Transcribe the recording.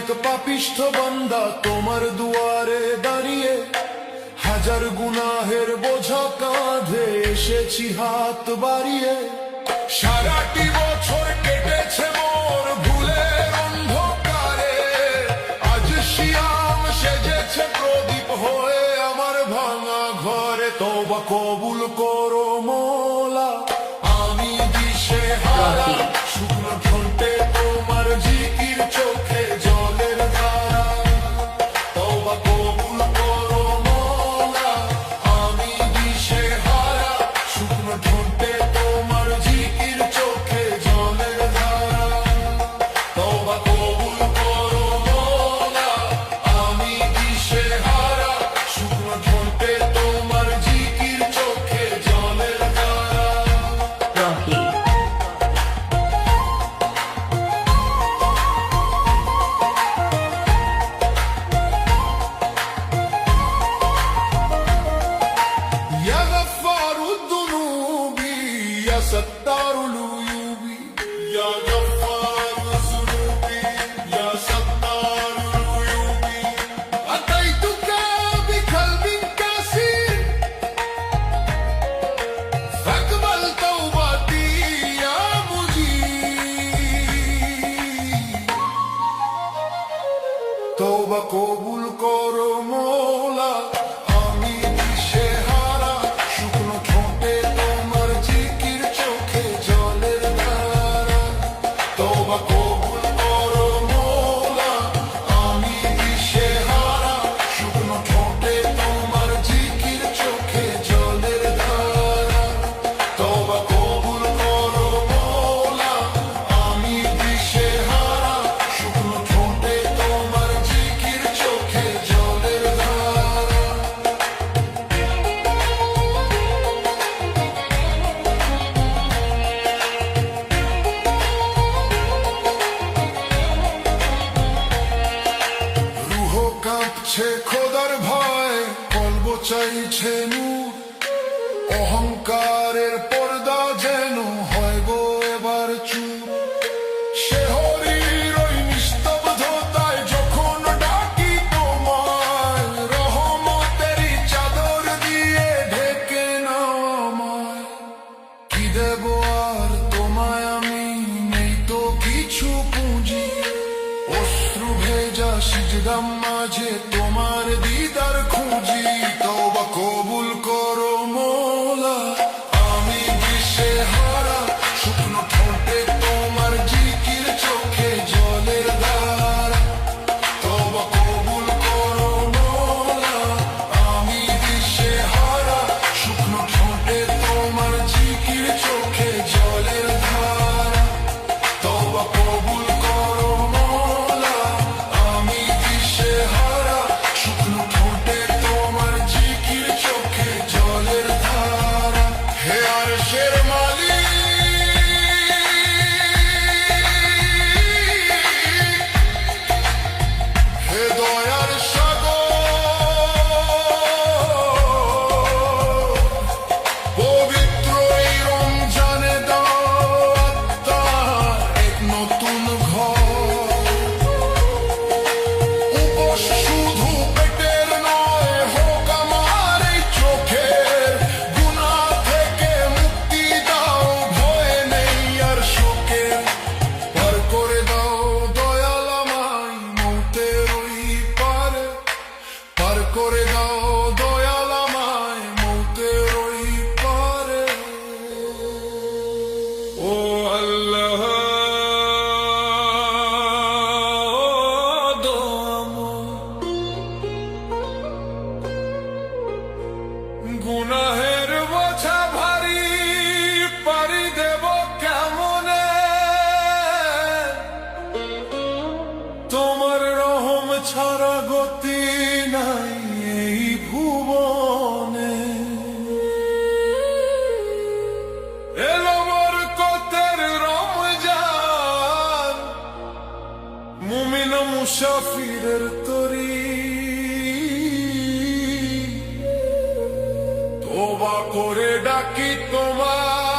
এক পাপিষ্ঠ বান্দা তোমার দুয়ারে দাঁড়িয়ে, হাজার গুনাহের বোঝা কাঁধে এসেছি হাত বাড়িয়ে। সারাটি বছর কেটেছে মোর ভুলের অন্ধকারে, আজ শিয়াম সেজেছে প্রদীপ হয়ে আমার ভাঙা ঘরে। তওবা কবুল করো মোলা, আমি দিশেহারা, শুকনো ঠোঁটে তোমার জিকির, চোখে জলের ধারা। তওবা কবুল করো মোলা, আমি দিশেহারা, শুকনো ঠোঁটে তোমার জিকির, চোখে জলের ধারা। তওবা কবুল করো মোলা, আমি দিশেহারা, শুকনো ঠোঁটে তোমার জিকির, চোখে জলের ধারা। يا غفار الذنوب يا ستار العيوب، يا غفار الذنوب يا ستار العيوب، أتيتك بقلب كسير فاقبل توبتي يا مجيب। توبة কবুল করো মোলা, আমি দিশেহারা, শুকনো ঠোঁটে তোমার জিকির, চোখে জলের ধারা। তওবা কবুল করো মোলা, আমি দিশেহারা, শুকনো ঠোঁটে তোমার জিকির, চোখে জলের ধারা। তওবা কবুল করো মোলা, আমি দিশেহারা, শুকনো ঠোঁটে তোমার জিকির, চোখে জলের ধারা। রুহ কাঁপছে খোদার ভয়, কলব চাইছে নূর, অহংকারের পর্দা যেন হয় গো এবার চুর। শেহরির ওই নিস্তব্ধতায় যখন ডাকি তোমায়, রহমতেরই চাদর দিয়ে ঢেকে নাও আমায়। কি দেব আর তোমায় আমি, নেই তো কিছু পুঁজি, অশ্রু ভেজা সিজদার মাঝে তোমার দিদার খুঁজি। তওবা কবুল করো মোলা, আমি দিশেহারা, শুকনো ঠোঁটে তোমার জিকির, চোখে জলের ধারা। তওবা কবুল করো মোলা, আমি দিশেহারা, শুকনো ঠোঁটে তোমার জিকির, চোখে জলের ধারা। তওবা কবুল করো মোলা, আমি দিশেহারা, শুকনো ঠোঁটে তোমার জিকির, চোখে জলের ধারা। হে আরশের মালিক, হে দয়ার সাগর, পবিত্র এই রমজানে দাও আত্মার এক নতুন ঘর। উপোস শুধু পেটের নয়, হোক আমার এই চোখের, গুনাহ থেকে মুক্তি দাও, ভয় নেই আর শোকের। পার করে দাও দয়াল আমায় মৌতের ওই পারে, পার করে দাও দয়াল আমায় মৌতের ওই পারে। ও আল্লাহ, গুনাহের বোঝা ভারী, পারি দেব কেমনে, তোমার রহম ছাড়া গতি নাই এই ভুবনে। এলো বরকতের রমজান, মুমিন মুসাফিরের তরি, তওবা করে ডাকি তোমার,